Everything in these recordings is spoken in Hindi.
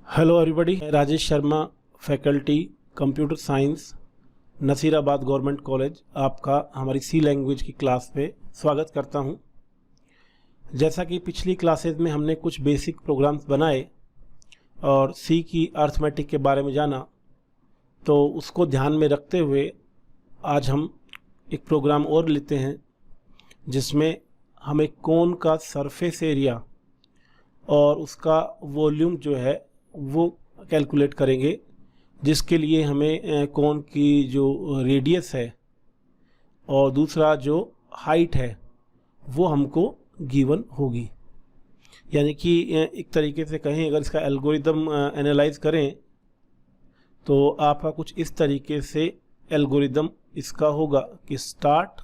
Hello everybody, Rajesh Sharma, faculty computer science, Nasirabad government college, आपका हमारी सी लैंग्वेज की क्लास पे स्वागत करता हूं। जैसा कि पिछली क्लासेस में हमने कुछ बेसिक प्रोग्राम्स बनाए और सी की अर्थमेटिक के बारे में जाना, तो उसको ध्यान में रखते हुए आज हम एक प्रोग्राम और लेते हैं जिसमें हम एक कोन का सरफेस एरिया और उसका वॉल्यूम जो है वो कैलकुलेट करेंगे, जिसके लिए हमें कोन की जो रेडियस है और दूसरा जो हाइट है वो हमको गिवन होगी। यानी कि एक तरीके से कहें, अगर इसका एल्गोरिदम एनालाइज करें तो आपका कुछ इस तरीके से एल्गोरिदम इसका होगा कि स्टार्ट,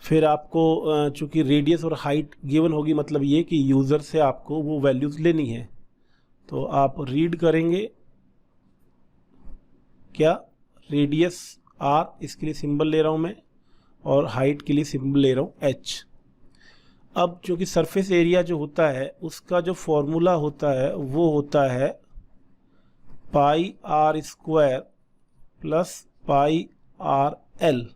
फिर आपको चूंकि रेडियस और हाइट गिवन होगी, मतलब ये कि यूज़र से आपको वो वैल्यूज़ लेनी है, तो आप रीड करेंगे क्या, रेडियस r, इसके लिए सिंबल ले रहा हूँ मैं, और हाइट के लिए सिंबल ले रहा हूँ h। अब चूंकि सरफेस एरिया जो होता है उसका जो फॉर्मूला होता है वो होता है पाई r square plus pi r l।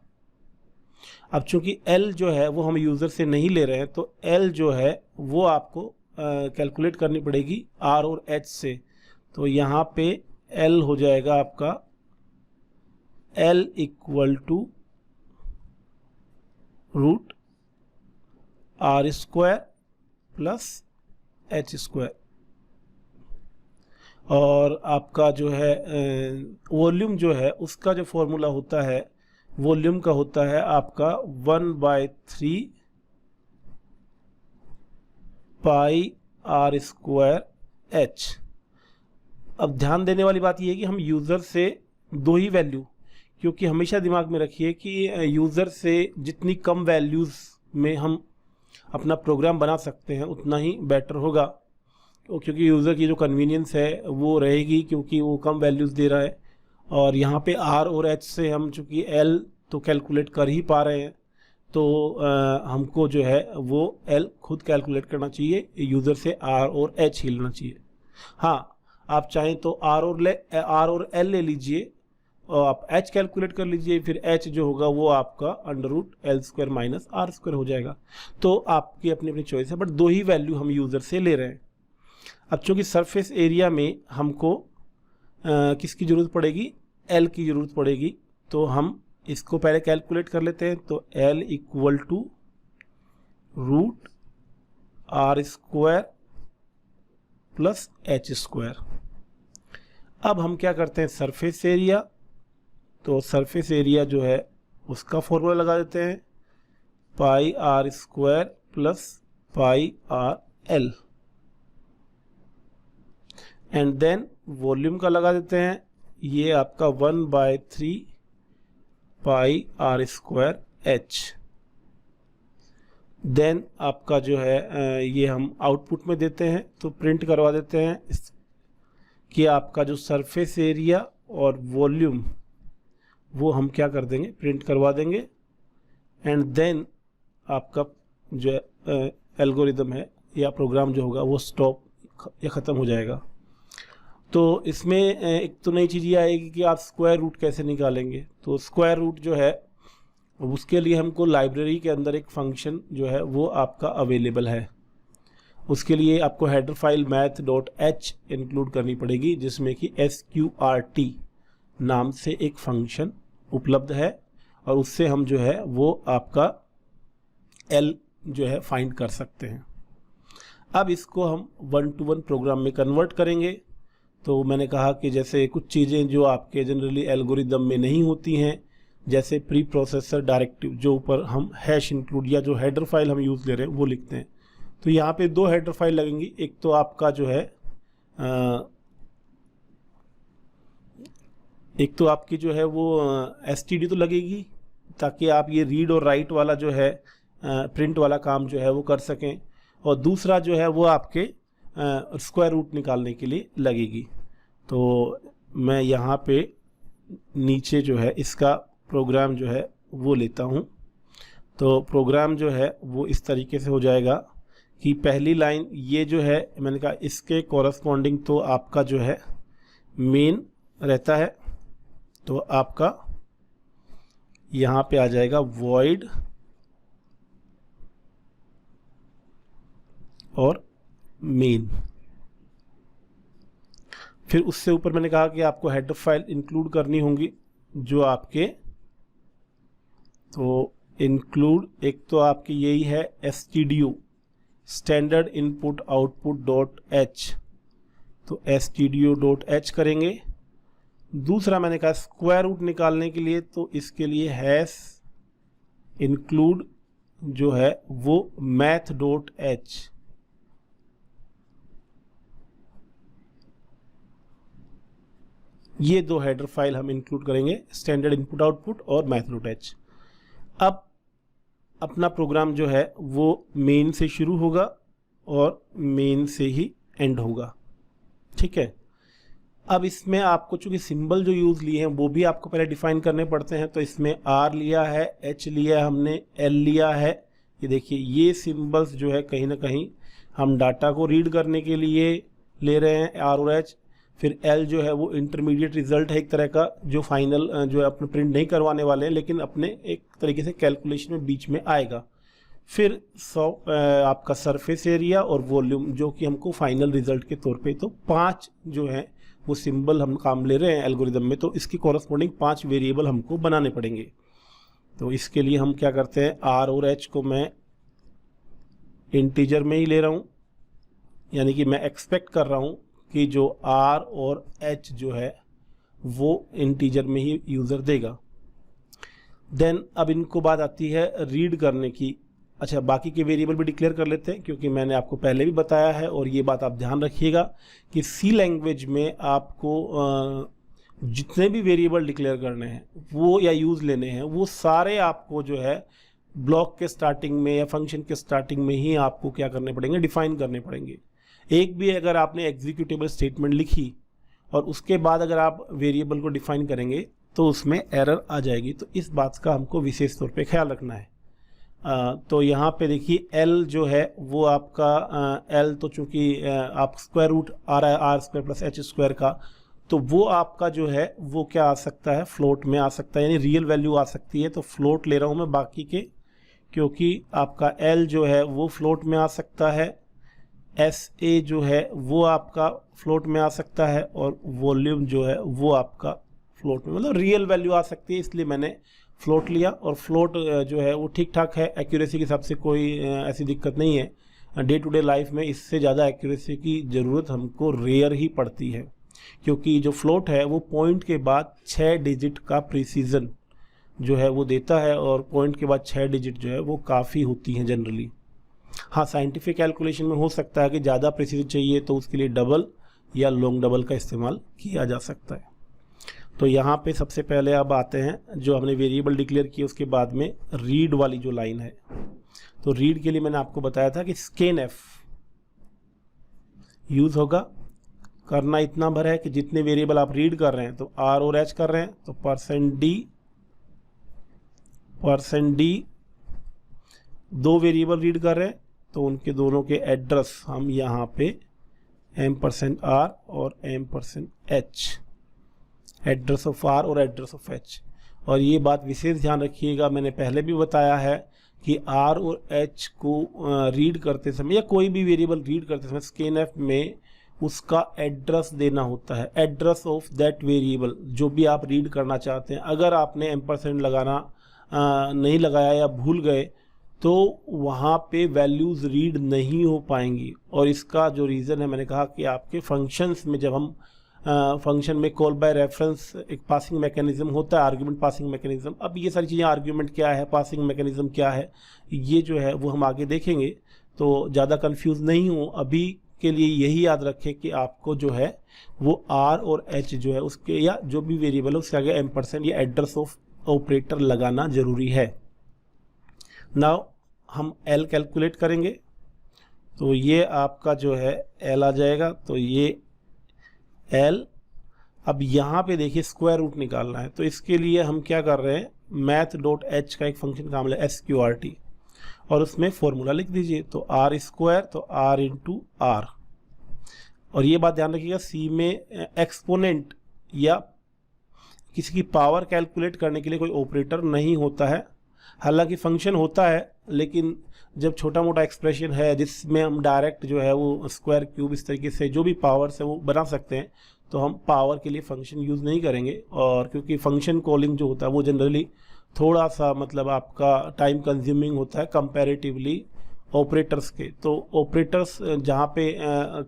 अब चूंकि L जो है वो हम यूज़र से नहीं ले रहे हैं, तो L जो है वो आपको कैलकुलेट करनी पड़ेगी R और H से। तो यहाँ पे L हो जाएगा आपका L equal to root R square plus H square, और आपका जो है वॉल्यूम जो है उसका जो फॉर्मूला होता है वॉल्यूम का होता है आपका 1/3 पाई r स्क्वायर h। अब ध्यान देने वाली बात यह है कि हम यूज़र से दो ही वैल्यू, क्योंकि हमेशा दिमाग में रखिए कि यूज़र से जितनी कम वैल्यूज़ में हम अपना प्रोग्राम बना सकते हैं उतना ही बेटर होगा, क्योंकि यूज़र की जो कन्वीनियंस है वो रहेगी, क्योंकि वो कम वैल्यूज़ दे रहा है। और यहाँ पे R और H से हम चूँकि L तो कैलकुलेट कर ही पा रहे हैं, तो हमको जो है वो L खुद कैलकुलेट करना चाहिए, यूज़र से R और H ही लेना चाहिए। हाँ, आप चाहें तो R और L ले लीजिए और आप H कैलकुलेट कर लीजिए, फिर H जो होगा वो आपका under root L square minus R square हो जाएगा। तो आपकी अपनी अपनी चॉइस है, बट दो ही वैल्यू हम यूज़र से ले रहे हैं। अब चूँकि सरफेस एरिया में हमको किसकी ज़रूरत पड़ेगी, L की ज़रूरत पड़ेगी, तो हम इसको पहले कैलकुलेट कर लेते हैं। तो L equal to root R square plus H square. अब हम क्या करते हैं, सरफेस एरिया, तो सरफेस एरिया जो है उसका फॉर्मूला लगा देते हैं pi R square plus pi R L, and then volume का लगा देते हैं, ये आपका 1/3 pi r square h। Then आपका जो है ये हम आउटपुट में देते हैं, तो प्रिंट करवा देते हैं कि आपका जो सरफेस एरिया और वॉल्यूम वो हम क्या कर देंगे, प्रिंट करवा देंगे, एंड देन आपका जो एल्गोरिदम है या प्रोग्राम जो होगा वो स्टॉप या ख़त्म हो जाएगा। तो इसमें एक तो नई चीज़ ये आएगी कि आप स्क्वायर रूट कैसे निकालेंगे। तो स्क्वायर रूट जो है उसके लिए हमको लाइब्रेरी के अंदर एक फंक्शन जो है वो आपका अवेलेबल है। उसके लिए आपको हेडर फाइल math.h इंक्लूड करनी पड़ेगी, जिसमें कि sqrt नाम से एक फंक्शन उपलब्ध है, और उससे हम जो है वो आपका L जो है फाइंड कर सकते हैं। अब इसको हम 1-to-1 प्रोग्राम में कन्वर्ट करेंगे। तो मैंने कहा कि जैसे कुछ चीज़ें जो आपके जनरली एल्गोरिदम में नहीं होती हैं, जैसे प्री प्रोसेसर डायरेक्टिव, जो ऊपर हम हैश इंक्लूड या जो हेडर फाइल हम यूज़ ले रहे हैं वो लिखते हैं, तो यहाँ पे दो हेडर फाइल लगेंगी। एक तो आपका जो है एक तो आपकी जो है वो std तो लगेगी, ताकि आप ये रीड और राइट वाला जो है प्रिंट वाला काम जो है वो कर सकें, और दूसरा जो है वो आपके स्क्वायर रूट निकालने के लिए लगेगी। तो मैं यहाँ पे नीचे जो है इसका प्रोग्राम जो है वो लेता हूँ। तो प्रोग्राम जो है वो इस तरीके से हो जाएगा कि पहली लाइन ये जो है मैंने कहा इसके कॉरस्पॉन्डिंग तो आपका जो है मेन रहता है, तो आपका यहाँ पे आ जाएगा वॉइड और मेन। फिर उससे ऊपर मैंने कहा कि आपको हेडर फाइल इंक्लूड करनी होंगी जो आपके, तो इंक्लूड एक तो आपकी यही है stdu standard input output dot H, तो stdu डॉट एच करेंगे। दूसरा मैंने कहा स्क्वायर रूट निकालने के लिए, तो इसके लिए हैश इंक्लूड जो है वो मैथ डॉट एच, ये दो हेडर फाइल हम इंक्लूड करेंगे, स्टैंडर्ड इनपुट आउटपुट और मैथ डॉट एच। अब अपना प्रोग्राम जो है वो मेन से शुरू होगा और मेन से ही एंड होगा, ठीक है। अब इसमें आपको चूंकि सिंबल जो यूज लिए हैं वो भी आपको पहले डिफाइन करने पड़ते हैं, तो इसमें आर लिया है, एच लिया है हमने, एल लिया है। ये देखिए ये सिंबल्स जो है कहीं ना कहीं हम डाटा को रीड करने के लिए ले रहे हैं, आर और एच। फिर एल जो है वो इंटरमीडिएट रिजल्ट है एक तरह का, जो फाइनल जो है अपने प्रिंट नहीं करवाने वाले हैं, लेकिन अपने एक तरीके से कैलकुलेशन में बीच में आएगा। फिर आपका सरफेस एरिया और वॉल्यूम जो कि हमको फाइनल रिजल्ट के तौर पे, तो 5 जो है वो सिंबल हम काम ले रहे हैं एल्गोरिदम में, तो इसकी कॉरस्पॉन्डिंग 5 वेरिएबल हमको बनाने पड़ेंगे। तो इसके लिए हम क्या करते हैं, आर और एच को मैं इंटीजर में ही ले रहा हूँ, यानी कि मैं एक्सपेक्ट कर रहा हूँ कि जो आर और एच जो है वो इंटीजर में ही यूज़र देगा। देन अब इनको बात आती है रीड करने की। अच्छा, बाकी के वेरिएबल भी डिक्लेयर कर लेते हैं, क्योंकि मैंने आपको पहले भी बताया है और ये बात आप ध्यान रखिएगा कि सी लैंग्वेज में आपको जितने भी वेरिएबल डिक्लेयर करने हैं वो या यूज़ लेने हैं वो सारे आपको जो है ब्लॉक के स्टार्टिंग में या फंक्शन के स्टार्टिंग में ही आपको क्या करने पड़ेंगे, डिफाइन करने पड़ेंगे। एक भी अगर आपने एग्जीक्यूटेबल स्टेटमेंट लिखी और उसके बाद अगर आप वेरिएबल को डिफाइन करेंगे तो उसमें एरर आ जाएगी, तो इस बात का हमको विशेष तौर पे ख्याल रखना है। तो यहाँ पे देखिए एल जो है वो आपका एल तो चूंकि आप स्क्वायर रूट आ रहा है R square plus H square का, तो वो आपका जो है वो क्या आ सकता है, फ्लोट में आ सकता है, यानी रियल वैल्यू आ सकती है। तो फ्लोट ले रहा हूँ मैं बाकी के, क्योंकि आपका एल जो है वो फ्लोट में आ सकता है, एस ए जो है वो आपका फ्लोट में आ सकता है, और वॉल्यूम जो है वो आपका फ्लोट में, मतलब रियल वैल्यू आ सकती है, इसलिए मैंने फ्लोट लिया। और फ्लोट जो है वो ठीक ठाक है, एक्यूरेसी के हिसाब से कोई ऐसी दिक्कत नहीं है। डे टू डे लाइफ में इससे ज़्यादा एक्यूरेसी की ज़रूरत हमको रेयर ही पड़ती है, क्योंकि जो फ्लोट है वो पॉइंट के बाद 6 डिजिट का प्रिसीजन जो है वो देता है, और पॉइंट के बाद 6 डिजिट जो है वो काफ़ी होती हैं जनरली। हाँ, साइंटिफिक कैलकुलेशन में हो सकता है कि ज़्यादा प्रिसीजन चाहिए तो उसके लिए डबल या लॉन्ग डबल का इस्तेमाल किया जा सकता है। तो यहाँ पे सबसे पहले अब आते हैं जो हमने वेरिएबल डिक्लेयर किया, उसके बाद में रीड वाली जो लाइन है। तो रीड के लिए मैंने आपको बताया था कि स्कैन एफ यूज़ होगा। करना इतना भर है कि जितने वेरिएबल आप रीड कर रहे हैं, तो आर और एच कर रहे हैं, तो %d 2 वेरिएबल रीड कर रहे हैं, तो उनके दोनों के एड्रेस हम यहाँ पे $r और $h, एड्रेस ऑफ आर और एड्रेस ऑफ एच। और ये बात विशेष ध्यान रखिएगा, मैंने पहले भी बताया है कि आर और एच को रीड करते समय या कोई भी वेरिएबल रीड करते समय स्कैनएफ में उसका एड्रेस देना होता है, एड्रेस ऑफ दैट वेरिएबल जो भी आप रीड करना चाहते हैं। अगर आपने एम्परसेंड लगाना नहीं लगाया या भूल गए तो वहाँ पे वैल्यूज़ रीड नहीं हो पाएंगी। और इसका जो रीज़न है, मैंने कहा कि आपके फंक्शंस में जब हम फंक्शन में कॉल बाय रेफरेंस एक पासिंग मैकेनिज्म होता है, आर्ग्यूमेंट पासिंग मैकेनिज्म। अब ये सारी चीज़ें, आर्ग्यूमेंट क्या है, पासिंग मैकेनिज्म क्या है, ये जो है वो हम आगे देखेंगे, तो ज़्यादा कंफ्यूज नहीं हो। अभी के लिए यही याद रखें कि आपको जो है वो आर और एच जो है उसके या जो भी वेरिएबल है उसके आगे एम्परसेंड या एड्रेस ऑफ ऑपरेटर लगाना जरूरी है। नाउ हम एल कैलकुलेट करेंगे, तो ये आपका जो है एल आ जाएगा, तो ये एल। अब यहाँ पे देखिए स्क्वायर रूट निकालना है, तो इसके लिए हम क्या कर रहे हैं, मैथ डॉट एच का एक फंक्शन काम है SQRT, और उसमें फॉर्मूला लिख दीजिए। तो आर स्क्वायर तो आर इंटू आर। और ये बात ध्यान रखिएगा, सी में एक्सपोनेंट या किसी की पावर कैलकुलेट करने के लिए कोई ऑपरेटर नहीं होता है। हालांकि फंक्शन होता है, लेकिन जब छोटा मोटा एक्सप्रेशन है जिसमें हम डायरेक्ट जो है वो स्क्वायर क्यूब इस तरीके से जो भी पावर से वो बना सकते हैं, तो हम पावर के लिए फंक्शन यूज़ नहीं करेंगे। और क्योंकि फंक्शन कॉलिंग जो होता है वो जनरली थोड़ा सा मतलब आपका टाइम कंज्यूमिंग होता है कंपैरेटिवली ऑपरेटर्स के। तो ऑपरेटर्स जहाँ पे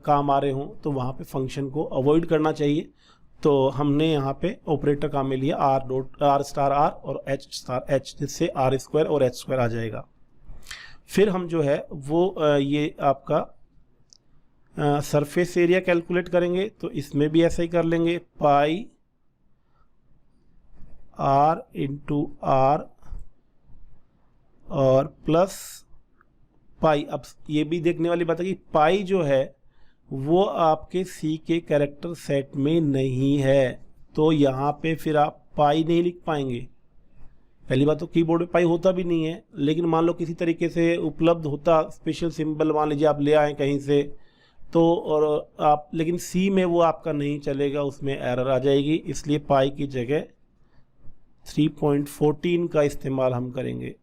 काम आ रहे हों तो वहाँ पे फंक्शन को अवॉइड करना चाहिए। तो हमने यहाँ पे ऑपरेटर काम में लिया आर स्टार आर और एच स्टार एच, जिससे आर स्क्वायर और एच स्क्वायर आ जाएगा। फिर हम जो है वो ये आपका सरफेस एरिया कैलकुलेट करेंगे। तो इसमें भी ऐसा ही कर लेंगे, पाई आर इंटू आर और प्लस पाई। अब ये भी देखने वाली बात है कि पाई जो है वो आपके सी के कैरेक्टर सेट में नहीं है, तो यहाँ पे फिर आप पाई नहीं लिख पाएंगे। पहली बात तो कीबोर्ड पे पाई होता भी नहीं है, लेकिन मान लो किसी तरीके से उपलब्ध होता स्पेशल सिंबल, मान लीजिए आप ले आए कहीं से, तो और आप लेकिन सी में वो आपका नहीं चलेगा, उसमें एरर आ जाएगी। इसलिए पाई की जगह 3.14 का इस्तेमाल हम करेंगे।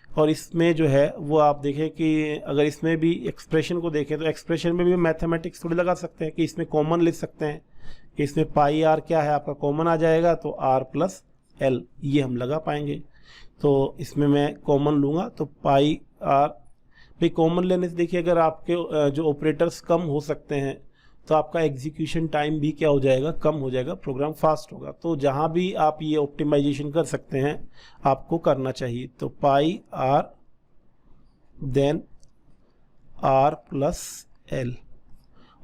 और इसमें जो है वो आप देखें कि अगर इसमें भी एक्सप्रेशन को देखें तो एक्सप्रेशन में भी मैथमेटिक्स थोड़ी लगा सकते हैं कि इसमें कॉमन लिख सकते हैं कि इसमें पाई आर क्या है आपका कॉमन आ जाएगा, तो आर प्लस एल ये हम लगा पाएंगे। तो इसमें मैं कॉमन लूँगा तो पाई आर। भाई कॉमन लेने से देखिए अगर आपके जो ऑपरेटर्स कम हो सकते हैं तो आपका एग्जीक्यूशन टाइम भी क्या हो जाएगा, कम हो जाएगा, प्रोग्राम फास्ट होगा। तो जहाँ भी आप ये ऑप्टिमाइजेशन कर सकते हैं आपको करना चाहिए। तो pi R then R plus L.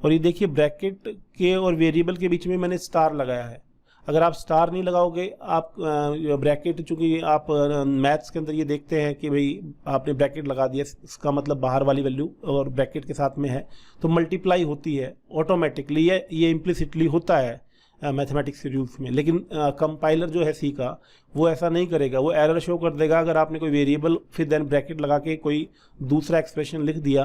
और ये देखिए ब्रैकेट के और वेरिएबल के बीच में मैंने स्टार लगाया है। अगर आप स्टार नहीं लगाओगे, आप ब्रैकेट, चूंकि आप मैथ्स के अंदर ये देखते हैं कि भाई आपने ब्रैकेट लगा दिया, इसका मतलब बाहर वाली वैल्यू और ब्रैकेट के साथ में है तो मल्टीप्लाई होती है ऑटोमेटिकली, ये इम्प्लिसिटली होता है मैथमेटिक्स के रूल्स में। लेकिन कंपाइलर जो है सी का वो ऐसा नहीं करेगा, वो एरर शो कर देगा अगर आपने कोई वेरिएबल फिर देन ब्रैकेट लगा के कोई दूसरा एक्सप्रेशन लिख दिया,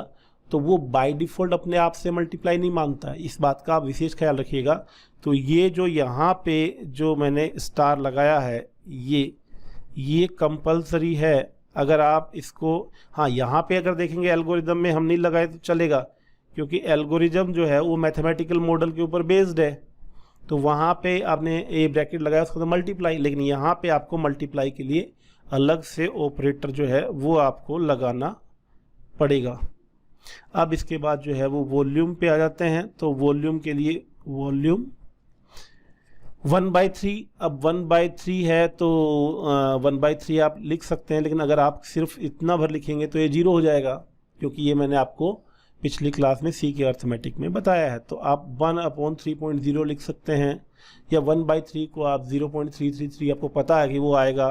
तो वो बाय डिफ़ॉल्ट अपने आप से मल्टीप्लाई नहीं मांगता है। इस बात का आप विशेष ख्याल रखिएगा। तो ये जो यहाँ पे जो मैंने स्टार लगाया है ये कंपलसरी है। अगर आप इसको, हाँ यहाँ पे अगर देखेंगे एल्गोरिदम में हम नहीं लगाए तो चलेगा, क्योंकि एल्गोरिदम जो है वो मैथमेटिकल मॉडल के ऊपर बेस्ड है। तो वहाँ पे आपने ए ब्रैकेट लगाया उसको तो मल्टीप्लाई, लेकिन यहाँ पे आपको मल्टीप्लाई के लिए अलग से ऑपरेटर जो है वो आपको लगाना पड़ेगा। अब इसके बाद जो है वो वॉल्यूम पे आ जाते हैं। तो वॉल्यूम के लिए वॉल्यूम 1/3। अब 1/3 है तो 1/3 आप लिख सकते हैं, लेकिन अगर आप सिर्फ इतना भर लिखेंगे तो ये 0 हो जाएगा, क्योंकि ये मैंने आपको पिछली क्लास में सी के अर्थमेटिक में बताया है। तो आप 1/3.0 लिख सकते हैं, या 1/3 को आप 0.333 आपको पता है कि वो आएगा,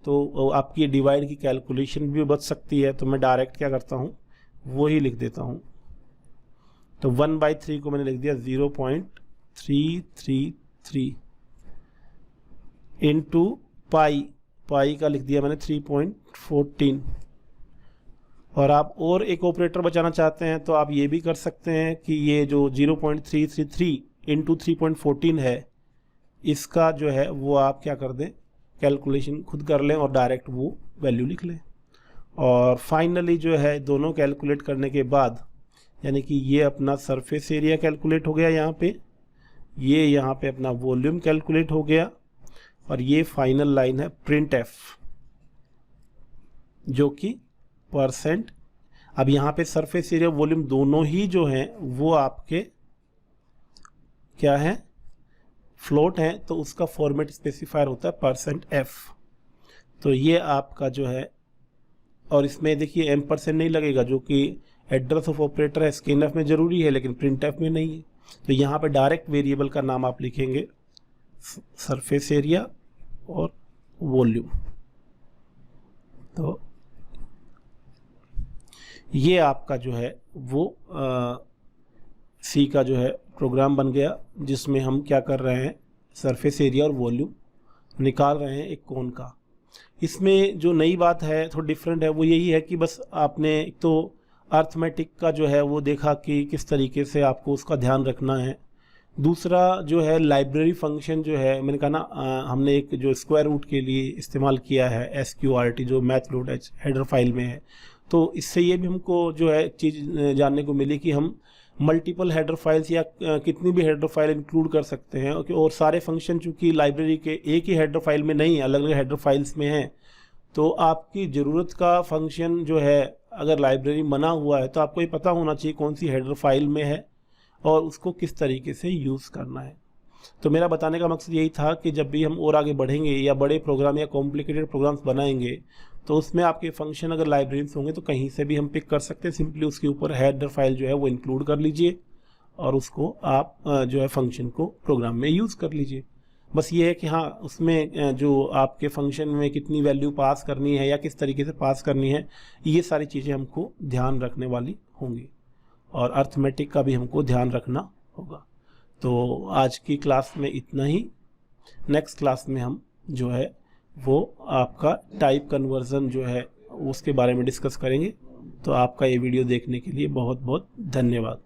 तो आपकी डिवाइड की कैलकुलेशन भी बच सकती है। तो मैं डायरेक्ट क्या करता हूँ वही लिख देता हूँ। तो 1/3 को मैंने लिख दिया 0.333 इंटू पाई का लिख दिया मैंने 3.14। और आप और एक ऑपरेटर बचाना चाहते हैं तो आप ये भी कर सकते हैं कि ये जो 0.333 इंटू 3.14 है, इसका जो है वो आप क्या कर दें, कैलकुलेशन खुद कर लें और डायरेक्ट वो वैल्यू लिख लें। और फाइनली जो है दोनों कैलकुलेट करने के बाद, यानी कि ये अपना सरफेस एरिया कैलकुलेट हो गया यहाँ पे, ये यहाँ पे अपना वॉल्यूम कैलकुलेट हो गया, और ये फाइनल लाइन है प्रिंट एफ जो कि %। अब यहाँ पे सरफेस एरिया वॉल्यूम दोनों ही जो हैं वो आपके क्या है, फ्लोट हैं, तो उसका फॉर्मेट स्पेसिफायर होता है %f। तो ये आपका जो है, और इसमें देखिए एम्परसेंड नहीं लगेगा जो कि एड्रेस ऑफ ऑपरेटर है, स्कैनफ में जरूरी है लेकिन प्रिंट एफ में नहीं है। तो यहाँ पे डायरेक्ट वेरिएबल का नाम आप लिखेंगे सरफेस एरिया और वॉल्यूम। तो ये आपका जो है वो सी का जो है प्रोग्राम बन गया, जिसमें हम क्या कर रहे हैं, सरफेस एरिया और वॉल्यूम निकाल रहे हैं एक कोन का। इसमें जो नई बात है, थोड़ा डिफरेंट है, वो यही है कि बस आपने एक तो अर्थमेटिक का जो है वो देखा कि किस तरीके से आपको उसका ध्यान रखना है। दूसरा जो है लाइब्रेरी फंक्शन जो है, मैंने कहा ना हमने एक जो स्क्वायर रूट के लिए इस्तेमाल किया है SQRT जो मैथ.h हेडर फाइल में है। तो इससे ये भी हमको जो है चीज़ जानने को मिली कि हम मल्टीपल हेडर फाइल्स या कितनी भी हेडर फाइल इंक्लूड कर सकते हैं। और सारे फंक्शन चूँकि लाइब्रेरी के एक ही हेडर फाइल में नहीं है, अलग अलग हेडर फाइल्स में हैं, तो आपकी ज़रूरत का फंक्शन जो है अगर लाइब्रेरी बना हुआ है तो आपको ये पता होना चाहिए कौन सी हेडर फाइल में है और उसको किस तरीके से यूज़ करना है। तो मेरा बताने का मकसद यही था कि जब भी हम और आगे बढ़ेंगे या बड़े प्रोग्राम या कॉम्प्लिकेटेड प्रोग्राम्स बनाएंगे तो उसमें आपके फंक्शन अगर लाइब्रेरीज होंगे तो कहीं से भी हम पिक कर सकते हैं। सिंपली उसके ऊपर हेडर फाइल जो है वो इंक्लूड कर लीजिए और उसको आप जो है फंक्शन को प्रोग्राम में यूज़ कर लीजिए। बस ये है कि हाँ, उसमें जो आपके फंक्शन में कितनी वैल्यू पास करनी है या किस तरीके से पास करनी है, ये सारी चीज़ें हमको ध्यान रखने वाली होंगी और अर्थमेटिक का भी हमको ध्यान रखना होगा। तो आज की क्लास में इतना ही। नेक्स्ट क्लास में हम जो है वो आपका टाइप कन्वर्जन जो है उसके बारे में डिस्कस करेंगे। तो आपका ये वीडियो देखने के लिए बहुत बहुत धन्यवाद।